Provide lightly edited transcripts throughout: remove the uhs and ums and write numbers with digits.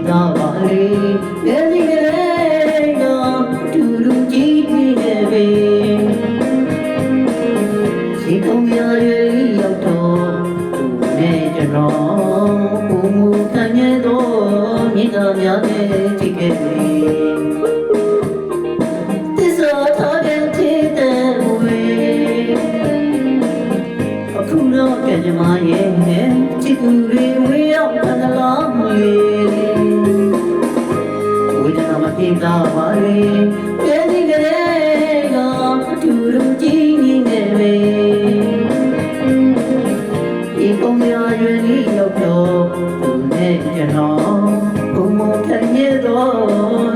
ta ba le le ni le no tu ru ji ni le be si thong ya ye yauk to tu ne jano bu mu than ye do mi ta mya ne ji ke be tisa tha de thi de we aku no ke jama ye ji tu re we yauk than la mu le ta ba le ye ni le no tu ru ji ni ne be ye kong ya yue ni yauk to tu ne jano bu mu than ye do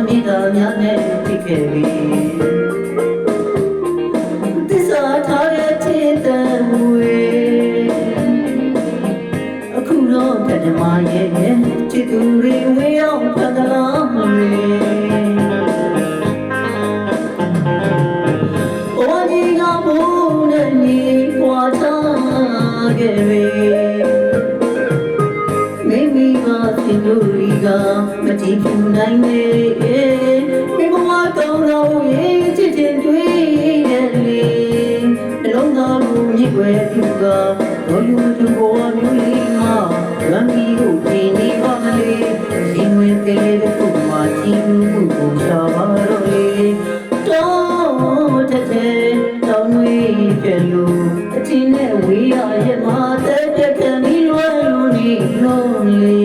ni ta mya ne ji ke be tisa tha ye thi de we aku no ke jama ye ji tu re we yauk than la mu leမတိပူနိုင်လေမိဘဝကောင်းတော်ရဲ့ချစ်ချင်းတွေ့ရဲ့လေနှလုံးသားကိုမြစ်ွယ်သူကတော်လူသူဘောမျိုးလေးမှာရမ်းပြီးကိုပြင်နေပါမလေရှင်ဝင်တဲ့ခုမှချင်းမှုကိုရှာပါတော့လေတော့တဲ့တောင်းဝေးပြလို့အချင်းနဲ့ဝေးရရဲ့မှာတဲ့ကံပြီးလွယ်လို့နေလို့လေ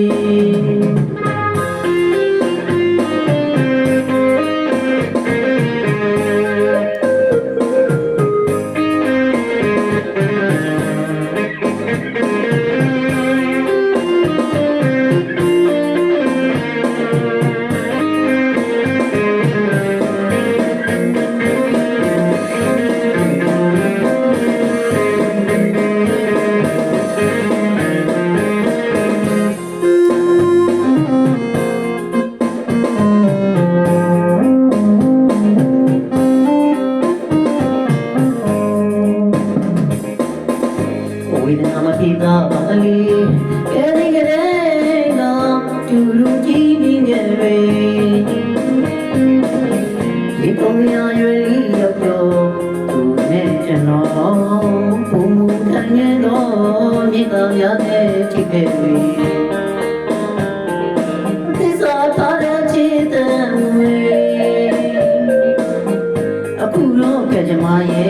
ta ba le ke ni ke na tu ru ji ni ne be ye kong ya yue li yauk to tu ne jano bu mu than ye do mi ta mya ne ji ke be tisa tha de chi de we aku no ke jama ye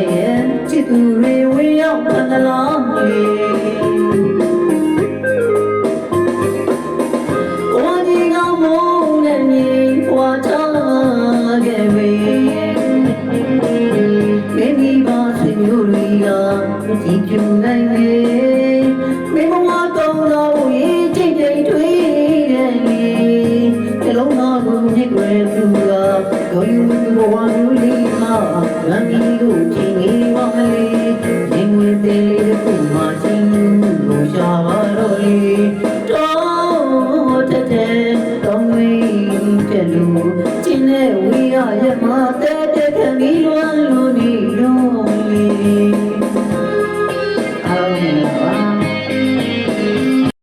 chi tu re we yauk than la mu leဒီကျူနိုင်လေမိဘဝကောင်းတော်ရဲ့ကြိတ်ကြိတ်တွေ့တဲ့လေဒီလုံးသားကိုမြစ်ွယ်သူကကိုယူဘဝမျိုးလေးမှာရမ်းပြီးကိုကြည်နေပါမလေရင်ဝင်သေးလေးခုမှချင်းလို့ရှာပါတော့လေတော့တဲ့တောင်းဝေးတဲ့လူချင်းနဲ့ဝေးရရဲ့မှာတဲ့ခံပြီးလွမ်းလို့နေတော့လေ